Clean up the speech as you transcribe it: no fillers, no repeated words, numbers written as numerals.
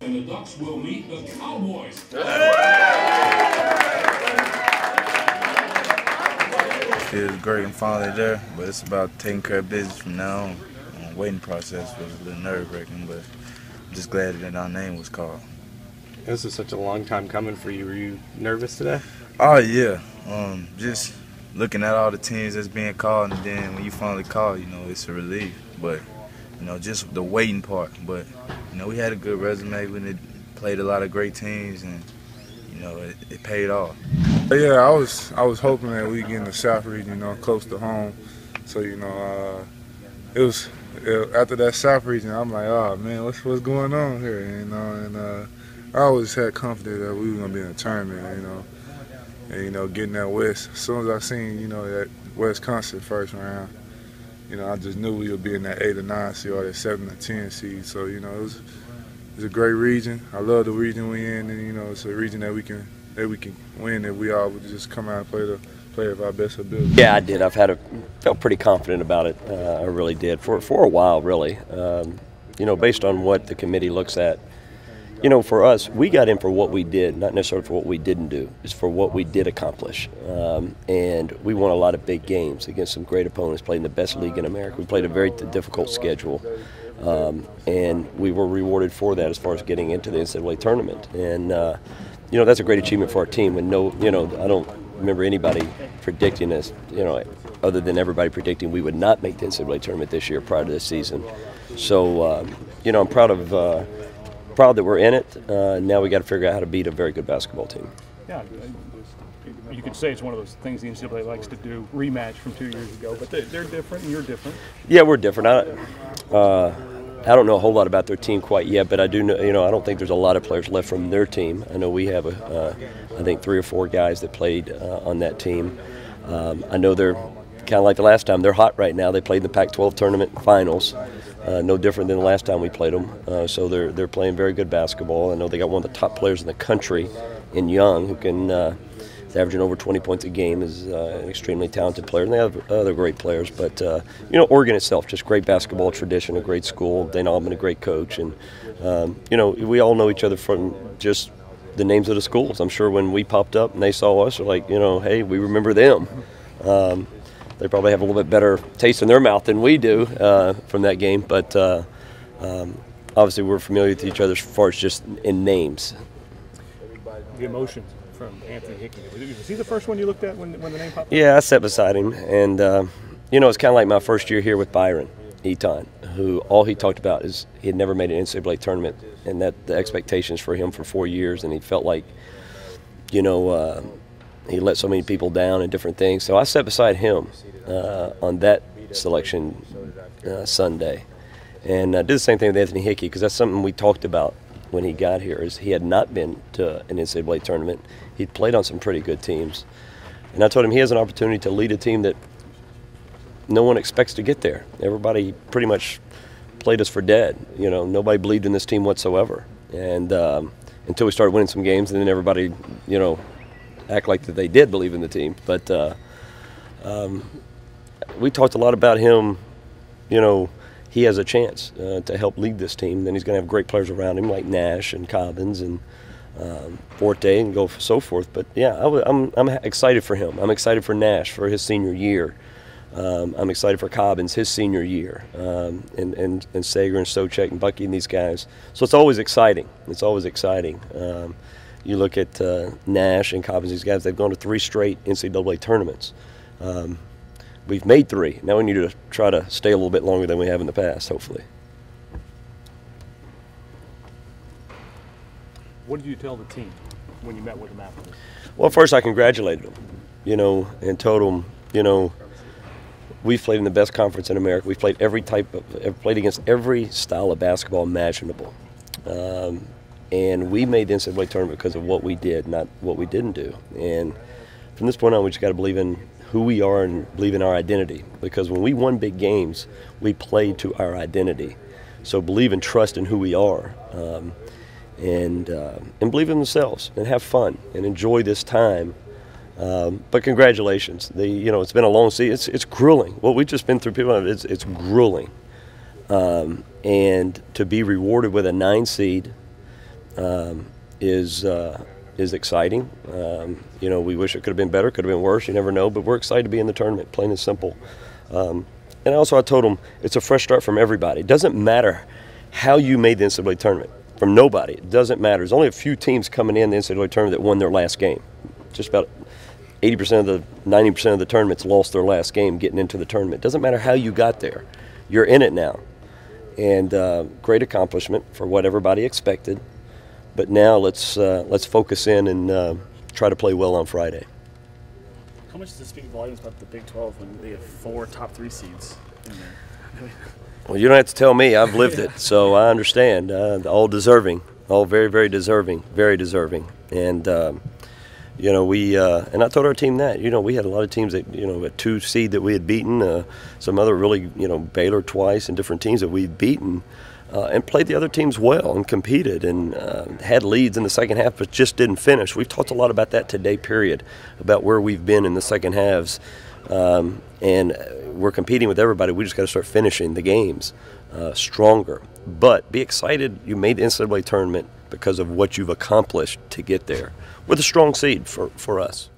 And the Ducks will meet the Cowboys. It was great and finally there, but it's about taking care of business from now on. The waiting process was a little nerve-wracking, but I'm just glad that our name was called. This is such a long time coming for you. Were you nervous today? Oh, yeah. Just looking at all the teams that's being called, and then when you finally call, you know, it's a relief. But, you know, just the waiting part. But, you know, we had a good resume. We played a lot of great teams, and, you know, it paid off. Yeah, I was hoping that we get in the South region, you know, close to home. So, you know, after that South region, I'm like, oh man, what's going on here, you know? And I always had confidence that we were gonna be in a tournament, you know, and you know, getting that West. As soon as I seen, you know, that Wisconsin first round, you know, I just knew we would be in that 8 or 9 seed or that 7 or 10 seed. So, you know, it's a great region. I love the region we're in, and you know, it's a region that we can win if we all would just come out and play of our best ability. Yeah, I did. Felt pretty confident about it. I really did for a while, really. You know, based on what the committee looks at, you know, for us, we got in for what we did, not necessarily for what we didn't do. It's for what we did accomplish. And we won a lot of big games against some great opponents, played in the best league in America. We played a very difficult schedule. And we were rewarded for that as far as getting into the NCAA tournament. And you know, that's a great achievement for our team. And you know, I don't remember anybody predicting us, you know, other than everybody predicting we would not make the NCAA tournament this year prior to this season. So, you know, I'm proud that we're in it. Now we got to figure out how to beat a very good basketball team. Yeah, you could say it's one of those things the NCAA likes to do, rematch from 2 years ago, but they're different and you're different. Yeah, we're different. I don't know a whole lot about their team quite yet, but I do know, you know, I don't think there's a lot of players left from their team. I know we have, I think 3 or 4 guys that played on that team. I know they're kind of like the last time. They're hot right now. They played in the Pac-12 tournament finals, no different than the last time we played them. So they're playing very good basketball. I know they got one of the top players in the country in Young, who can is averaging over 20 points a game, is an extremely talented player. And they have other great players. But, you know, Oregon itself, just great basketball tradition, a great school. Dana Altman, a great coach. And, you know, we all know each other from just the names of the schools. I'm sure when we popped up and they saw us, they're like, you know, hey, we remember them. They probably have a little bit better taste in their mouth than we do from that game. But obviously we're familiar with each other as far as just in names. The emotions from Anthony Hickey. Was he the first one you looked at when the name popped up? Yeah, I sat beside him. And, you know, it's kind of like my first year here with Byron Eaton, who all he talked about is he had never made an NCAA tournament, and that the expectations for him for 4 years, and he felt like, you know, he let so many people down and different things. So I sat beside him on that selection Sunday, and I did the same thing with Anthony Hickey, because that's something we talked about when he got here. Is he had not been to an NCAA tournament. He'd played on some pretty good teams, and I told him he has an opportunity to lead a team that no one expects to get there. Everybody pretty much played us for dead. You know, nobody believed in this team whatsoever, and until we started winning some games, and then everybody, you know, act like that they did believe in the team. But we talked a lot about him. You know, he has a chance to help lead this team. Then he's going to have great players around him like Nash and Cobbins and Forte and so forth. But yeah, I'm excited for him. I'm excited for Nash for his senior year. I'm excited for Cobbins his senior year, and Sager and Stochek and Bucky and these guys. So it's always exciting. It's always exciting. You look at Nash and Cobbins, these guys, they've gone to 3 straight NCAA tournaments. We've made 3. Now we need to try to stay a little bit longer than we have in the past, hopefully. What did you tell the team when you met with them after this? Well, first I congratulated them, you know, and told them, you know, we've played in the best conference in America. We've played played against every style of basketball imaginable. And we made the NCAA tournament because of what we did, not what we didn't do. And from this point on, we just got to believe in who we are and believe in our identity. Because when we won big games, we played to our identity. So believe and trust in who we are, and believe in themselves, and have fun and enjoy this time. But congratulations. You know, it's been a long season. It's grueling. What we've just been through, it's grueling. And to be rewarded with a 9 seed, is exciting. You know, we wish it could have been better, could have been worse. You never know, but we're excited to be in the tournament, plain and simple. And also, I told them it's a fresh start from everybody. It doesn't matter how you made the NCAA tournament. From nobody, it doesn't matter. There's only a few teams coming in the NCAA tournament that won their last game. Just about 80% of the 90% of the tournaments lost their last game getting into the tournament. It doesn't matter how you got there. You're in it now. And great accomplishment for what everybody expected. But now let's focus in and try to play well on Friday. How much does it speak volumes about the Big 12 when they have 4 top 3 seeds in there? Well, you don't have to tell me. I've lived it, so I understand. All deserving, all very, very deserving, very deserving. And you know, and I told our team that, you know, we had a lot of teams that, you know, a 2 seed that we had beaten, some other really, you know, Baylor twice and different teams that we'd beaten, and played the other teams well and competed and had leads in the second half but just didn't finish. We've talked a lot about that today, period, about where we've been in the second halves. And we're competing with everybody. We just got to start finishing the games stronger. But be excited you made the NCAA tournament because of what you've accomplished to get there with a strong seed for us.